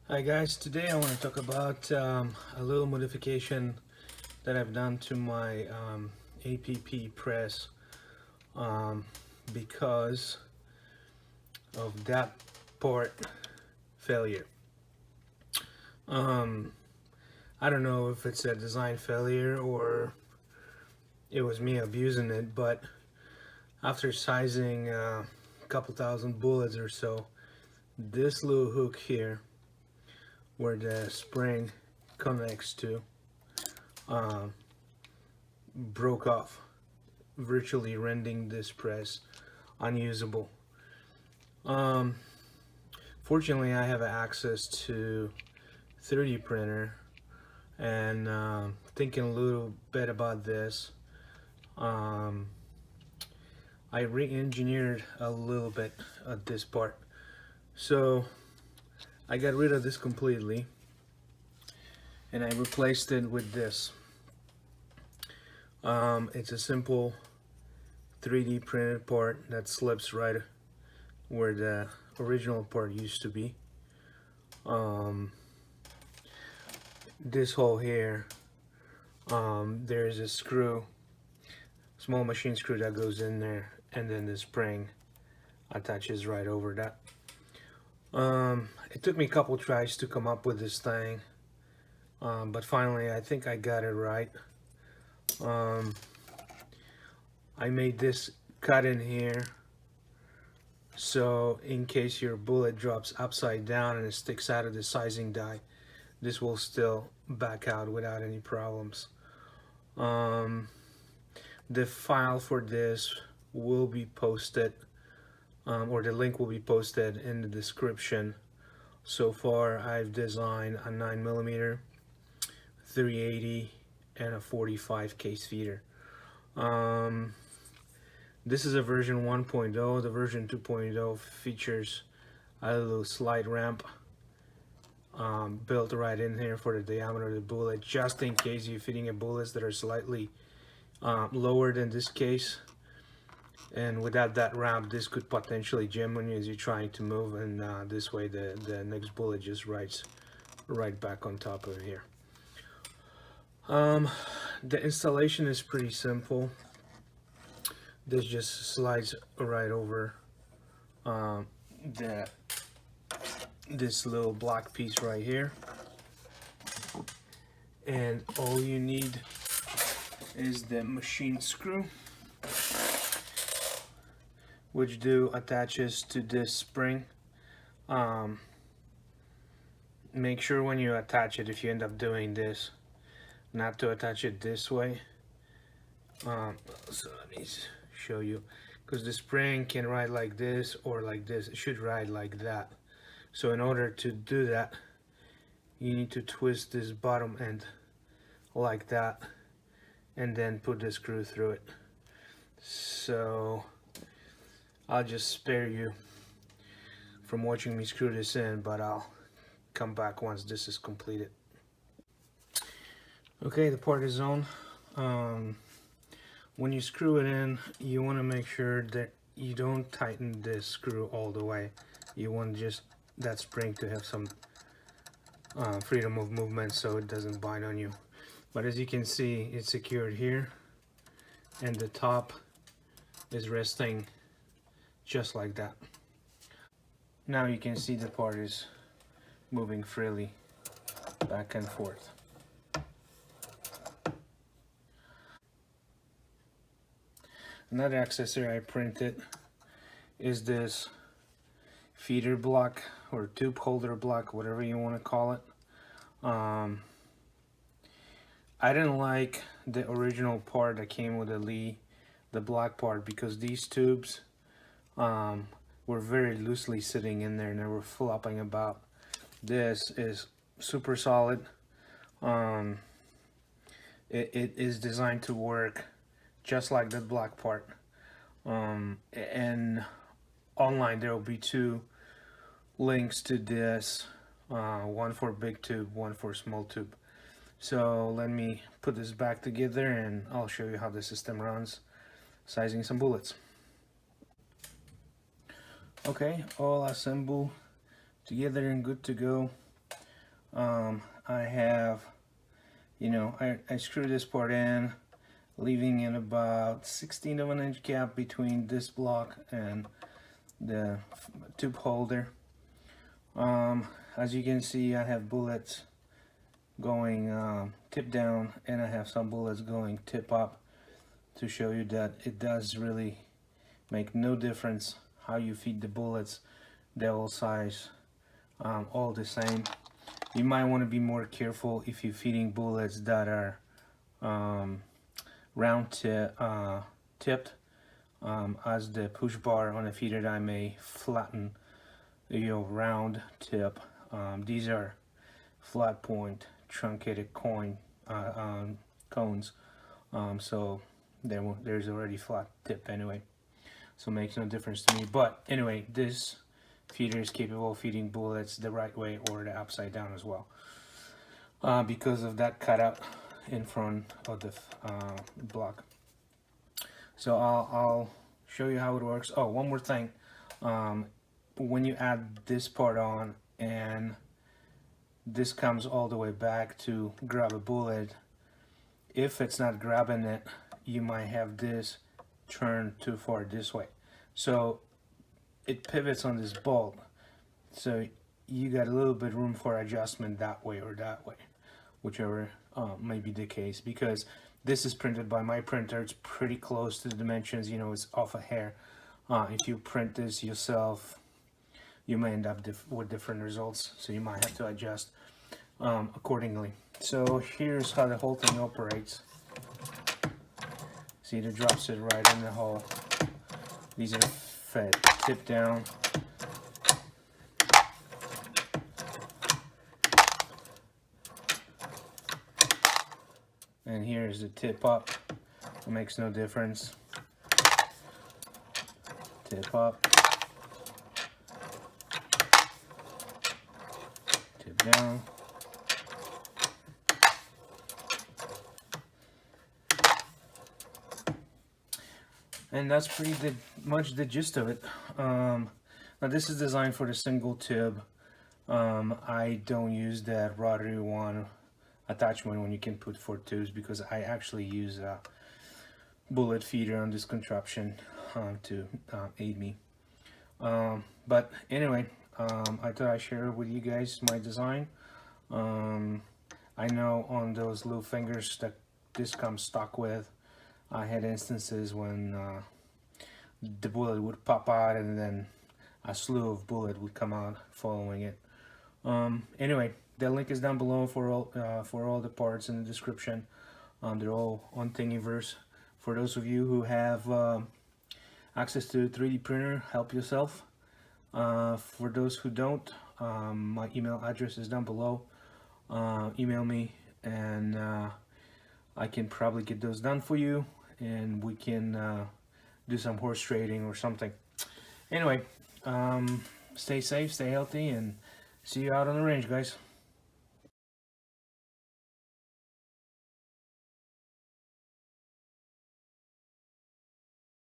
Hi guys, today I want to talk about a little modification that I've done to my APP press um, because of that part failure. Um, I don't know if it's a design failure or it was me abusing it, but after sizing a couple thousand bullets or so, this little hook here where the spring connects to um, broke off, virtually rendering this press unusable. Um, Fortunately, I have access to 3D printer, and thinking a little bit about this, um, I re-engineered a little bit of this part. So I got rid of this completely, and I replaced it with this. It's a simple 3D printed part that slips right where the original part used to be. This hole here, there's a screw, small machine screw that goes in there, and then the spring attaches right over that. It took me a couple tries to come up with this thing, but finally I think I got it right. I made this cut in here so in case your bullet drops upside down and it sticks out of the sizing die, this will still back out without any problems. The file for this will be posted, or the link will be posted in the description. So far I've designed a 9mm, 380, and a 45 case feeder. This is a version 1.0. The version 2.0 features a little slide ramp built right in here for the diameter of the bullet, just in case you're fitting a bullets that are slightly lower than this case. And without that ramp, this could potentially jam on you as you're trying to move, and this way the next bullet just rides right back on top of here. The installation is pretty simple. This just slides right over this little black piece right here, and all you need is the machine screw, which attaches to this spring. Make sure when you attach it, if you end up doing this, not to attach it this way. So let me show you, because the spring can ride like this or like this. It should ride like that. So in order to do that, you need to twist this bottom end like that and then put the screw through it. So I'll just spare you from watching me screw this in, but I'll come back once this is completed. Okay, the part is on. When you screw it in, you want to make sure that you don't tighten this screw all the way. You want just that spring to have some freedom of movement so it doesn't bind on you. But as you can see, it's secured here, and the top is resting just like that. Now you can see the part is moving freely back and forth. Another accessory I printed is this feeder block or tube holder block, whatever you want to call it. I didn't like the original part that came with the black part, because these tubes were very loosely sitting in there and they were flopping about. This is super solid. It is designed to work just like the black part. And online there will be two links to this, one for big tube, one for small tube. So let me put this back together and I'll show you how the system runs, sizing some bullets. Okay, all assembled together and good to go. I have, you know, I screw this part in, leaving in about 1/16 of an inch gap between this block and the tube holder. As you can see, I have bullets going tip down, and I have some bullets going tip up, to show you that it does really make no difference how you feed the bullets. They're all size, all the same. You might want to be more careful if you're feeding bullets that are round tipped, as the push bar on a feeder die may flatten your round tip. These are flat point truncated cones, so there's already flat tip anyway, so it makes no difference to me. But anyway, this feeder is capable of feeding bullets the right way or the upside down as well, because of that cutout in front of the block. So I'll show you how it works. Oh, one more thing. When you add this part on and this comes all the way back to grab a bullet, if it's not grabbing it, you might have this turned too far this way, so it pivots on this bolt, so you got a little bit room for adjustment that way or that way, whichever may be the case. Because this is printed by my printer, it's pretty close to the dimensions, you know, it's off a hair. If you print this yourself, you may end up with different results, so you might have to adjust accordingly. So here's how the whole thing operates. See, it drops it right in the hole. These are fed tip down. And here's the tip up. It makes no difference. Tip up. Tip down. And that's pretty much the gist of it. Now this is designed for the single tube. I don't use that rotary one attachment when you can put 4 tubes, because I actually use a bullet feeder on this contraption to aid me. But anyway, I thought I'd share with you guys my design. I know on those little fingers that this comes stock with, I had instances when the bullet would pop out and then a slew of bullet would come out following it. Anyway, the link is down below for all the parts in the description. They're all on Thingiverse. For those of you who have access to a 3D printer, help yourself. For those who don't, my email address is down below. Email me and I can probably get those done for you, and we can do some horse trading or something. Anyway, stay safe, stay healthy, and see you out on the range, guys.